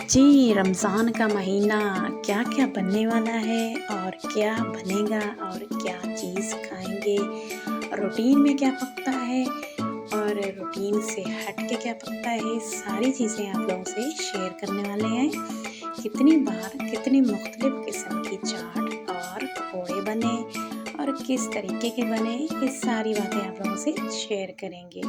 जी, रमज़ान का महीना क्या क्या बनने वाला है और क्या बनेगा और क्या चीज़ खाएंगे, रूटीन में क्या पकता है और रूटीन से हट के क्या पकता है, सारी चीज़ें आप लोगों से शेयर करने वाले हैं। कितनी बार कितनी मुख्तलिफ़ किस्म की चाट और पकौड़े बने और किस तरीके के बने, ये सारी बातें आप लोगों से शेयर करेंगे।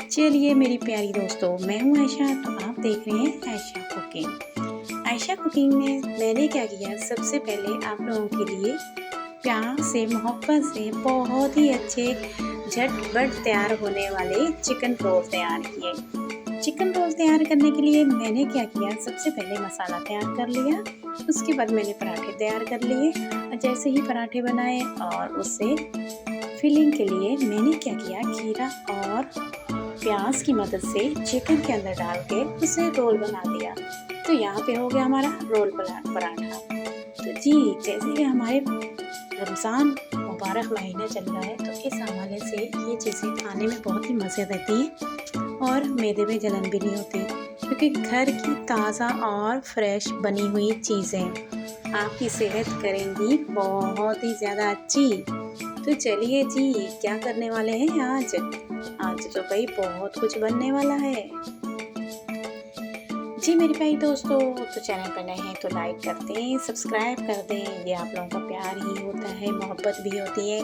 चलिए मेरी प्यारी दोस्तों, मैं हूँ आयशा, तो आप देख रहे हैं आयशा कुकिंग। आयशा कुकिंग में मैंने क्या किया, सबसे पहले आप लोगों के लिए प्यार से मोहब्बत से बहुत ही अच्छे झटपट तैयार होने वाले चिकन रोल तैयार किए। चिकन रोल तैयार करने के लिए मैंने क्या किया, सबसे पहले मसाला तैयार कर लिया, उसके बाद मैंने पराठे तैयार कर लिए और जैसे ही पराठे बनाए और उससे फिलिंग के लिए मैंने क्या किया, खीरा और प्याज की मदद से चिकन के अंदर डाल के उसे रोल बना दिया। तो यहाँ पे हो गया हमारा रोल पराठा। तो जी, जैसे कि हमारे रमज़ान मुबारक महीना चल रहा है, तो इस हवाले से ये चीज़ें खाने में बहुत ही मज़े देती है और मैदे में जलन भी नहीं होती, क्योंकि घर की ताज़ा और फ्रेश बनी हुई चीज़ें आपकी सेहत करेंगी बहुत ही ज़्यादा अच्छी। तो चलिए जी, क्या करने वाले हैं आज तो भाई बहुत कुछ बनने वाला है। जी मेरे भाई दोस्तों, तो चैनल पर नए हैं तो लाइक कर दें, सब्सक्राइब कर दें। ये आप लोगों का प्यार ही होता है, मोहब्बत भी होती है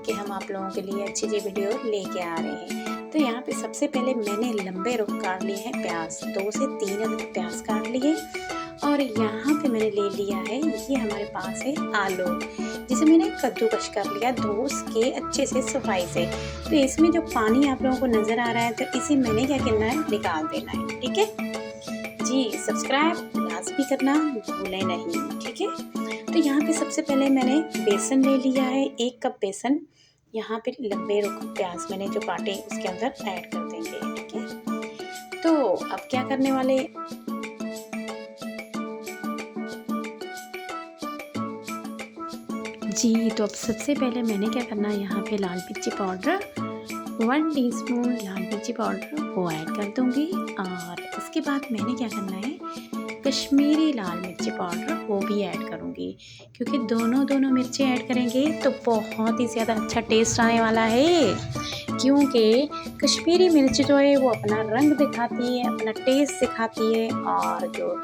कि हम आप लोगों के लिए अच्छी वीडियो लेके आ रहे हैं। तो यहाँ पे सबसे पहले मैंने लंबे रुख काट लिए हैं प्याज, 2 से 3 अदद प्याज काट लिए। और यहाँ पे मैंने ले लिया है, ये हमारे पास है आलू, जिसे मैंने कद्दूकस कर लिया, धो के अच्छे से सफाई से। तो इसमें जो पानी आप लोगों को नज़र आ रहा है, तो इसे मैंने क्या करना है, निकाल देना है। ठीक है जी, सब्सक्राइब लाजमी करना भूलें नहीं। ठीक है, तो यहाँ पे सबसे पहले मैंने बेसन ले लिया है, 1 कप बेसन यहाँ पे लंबे रुख प्याज मैंने जो काटे उसके अंदर ऐड कर देंगे। ठीक है, तो अब क्या करने वाले, जी तो अब सबसे पहले मैंने क्या करना है, यहाँ पे लाल मिर्ची पाउडर 1 टीस्पून लाल मिर्ची पाउडर वो ऐड कर दूँगी। और इसके बाद मैंने क्या करना है, कश्मीरी लाल मिर्ची पाउडर वो भी ऐड करूँगी, क्योंकि दोनों मिर्ची ऐड करेंगे तो बहुत ही ज़्यादा अच्छा टेस्ट आने वाला है। क्योंकि कश्मीरी मिर्च जो है वो अपना रंग दिखाती है, अपना टेस्ट दिखाती है, और जो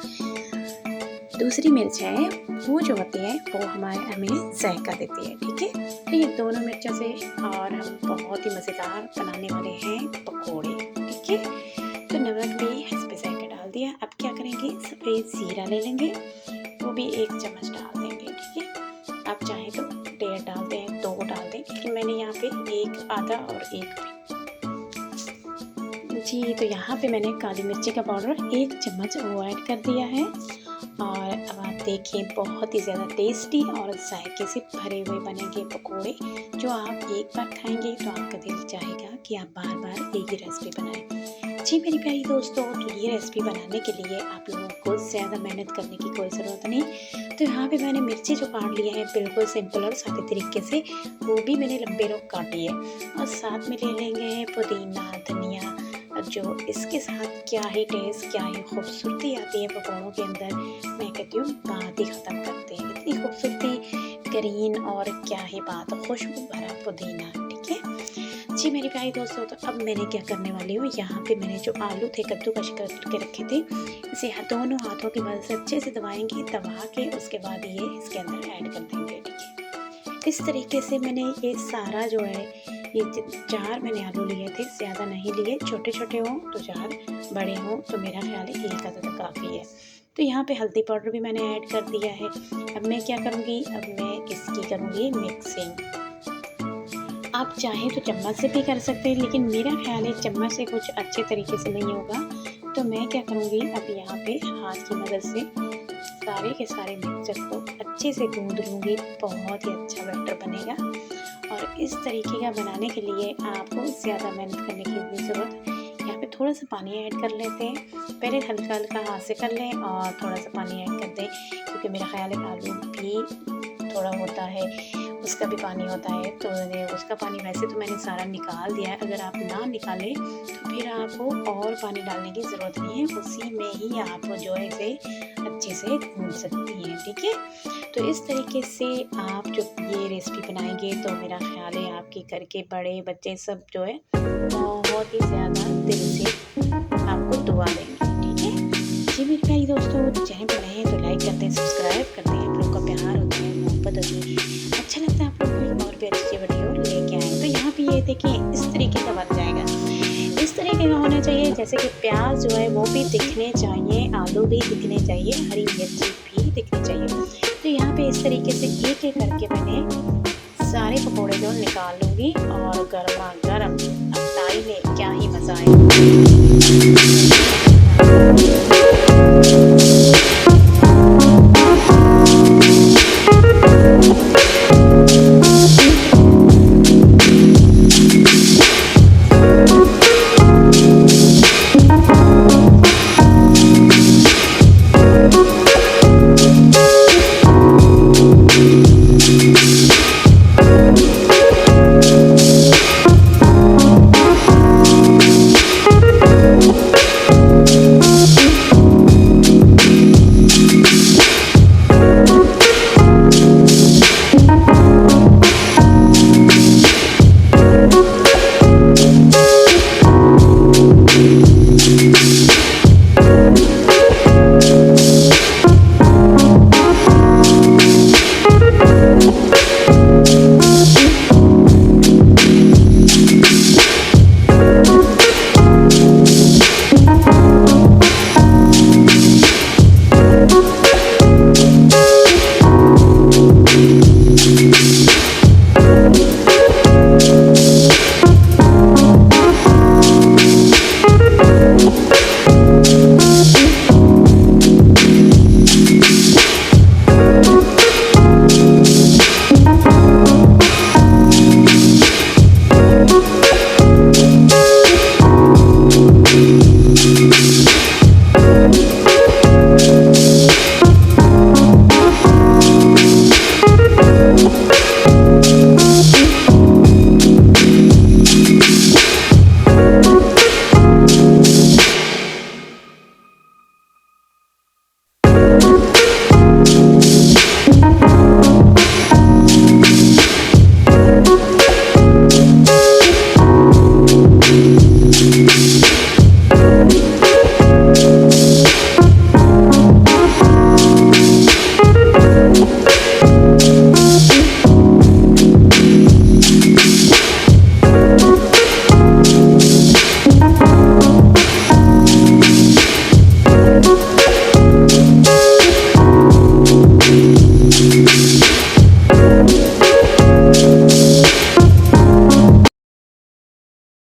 दूसरी मिर्च है वो जो होती है वो हमें जायका देती है। ठीक है, तो ये दोनों मिर्चों से और हम बहुत ही मज़ेदार बनाने वाले हैं पकोड़े। ठीक है, तो नमक भी हस्बे जायका डाल दिया। अब क्या करेंगे, सफ़ेद ज़ीरा ले लेंगे, वो भी 1 चम्मच डाल देंगे। ठीक है, आप चाहें तो 1.5 डाल दें, 2 डाल दें, लेकिन मैंने यहाँ पे 1 आधा और 1। जी, तो यहाँ पे मैंने काली मिर्ची का पाउडर 1 चम्मच वो ऐड कर दिया है। और अब आप देखिए, बहुत ही ज़्यादा टेस्टी और जायके से भरे हुए बनेंगे पकोड़े, जो आप एक बार खाएंगे तो आपका दिल चाहेगा कि आप बार बार यही रेसिपी बनाएं। जी मेरी प्यारी दोस्तों, तो ये रेसिपी बनाने के लिए आप लोगों को ज़्यादा मेहनत करने की कोई ज़रूरत नहीं। तो यहाँ पे मैंने मिर्ची जो काट लिया है बिल्कुल सिंपल और सादे तरीके से, वो भी मैंने लंबे रुख काटी है। और साथ में ले लेंगे पुदीना, धनिया, जो इसके साथ क्या ही टेस्ट, क्या ही खूबसूरती आती है पकौड़ों के अंदर, मैं कहती हूँ बात ही ख़त्म करते हैं। इतनी खूबसूरती ग्रीन, और क्या ही बात, खुशबू भरा पुदीना। ठीक है जी मेरी प्यारी दोस्तों, तो अब मैंने क्या करने वाली हूँ, यहाँ पे मैंने जो आलू थे कद्दूकस करके रखे थे, इसे दोनों हाथों की मदद से अच्छे से दबाएंगे, दबा के उसके बाद ये इसके अंदर ऐड कर देंगे। ठीक है, इस तरीके से मैंने ये सारा जो है, ये 4 मैंने आलू लिए थे, ज़्यादा नहीं लिए, छोटे छोटे हों तो 4, बड़े हों तो मेरा ख्याल है 1 अदद काफ़ी है। तो यहाँ पे हल्दी पाउडर भी मैंने ऐड कर दिया है। अब मैं क्या करूँगी, अब मैं इसकी करूँगी मिक्सिंग। आप चाहें तो चम्मच से भी कर सकते हैं, लेकिन मेरा ख्याल है चम्मच से कुछ अच्छे तरीके से नहीं होगा। तो मैं क्या करूँगी, अब यहाँ पे हाथ की मदद से सारे के सारे मिक्सचर को अच्छे से गूँध लूँगी, बहुत ही अच्छा बैटर बनेगा। और इस तरीके का बनाने के लिए आपको ज़्यादा मेहनत करने की ज़रूरत है। यहाँ पे थोड़ा सा पानी ऐड कर लेते हैं। पहले हल्का हल्का हाथ से कर लें और थोड़ा सा पानी ऐड कर दें, क्योंकि मेरा ख्याल है आलू भी थोड़ा होता है, उसका भी पानी होता है। तो उसका पानी वैसे तो मैंने सारा निकाल दिया है। अगर आप ना निकालें तो फिर आपको और पानी डालने की ज़रूरत नहीं है, उसी में ही आप जो है इसे अच्छे से भून सकती हैं। ठीक है, तो इस तरीके से आप जो ये रेसिपी बनाएंगे तो मेरा ख्याल है आपके घर के बड़े बच्चे सब जो है बहुत ही ज़्यादा दिल से आपको दुआ देंगे। ठीक है जी मेरे प्यारे दोस्तों, चैनल पर नए हैं तो लाइक करते हैं, सब्सक्राइब करते हैं। आप लोग का प्यार होता है, मोहब्बत होती है, अच्छा लगता है आप लोग कोई और भी अच्छी वीडियो लेके आए। तो यहाँ पे ये देखिए इस तरीके का बन जाएगा, इस तरीके का होना चाहिए जैसे कि प्याज जो है वो भी दिखने चाहिए, आलू भी दिखने चाहिए, हरी मिर्ची भी दिखनी चाहिए। तो यहाँ पे इस तरीके से एक एक करके मैंने सारे पकौड़े जो निकाल लूँगी और गर्मा गर्म अब ताई में क्या ही मज़ा आएगा।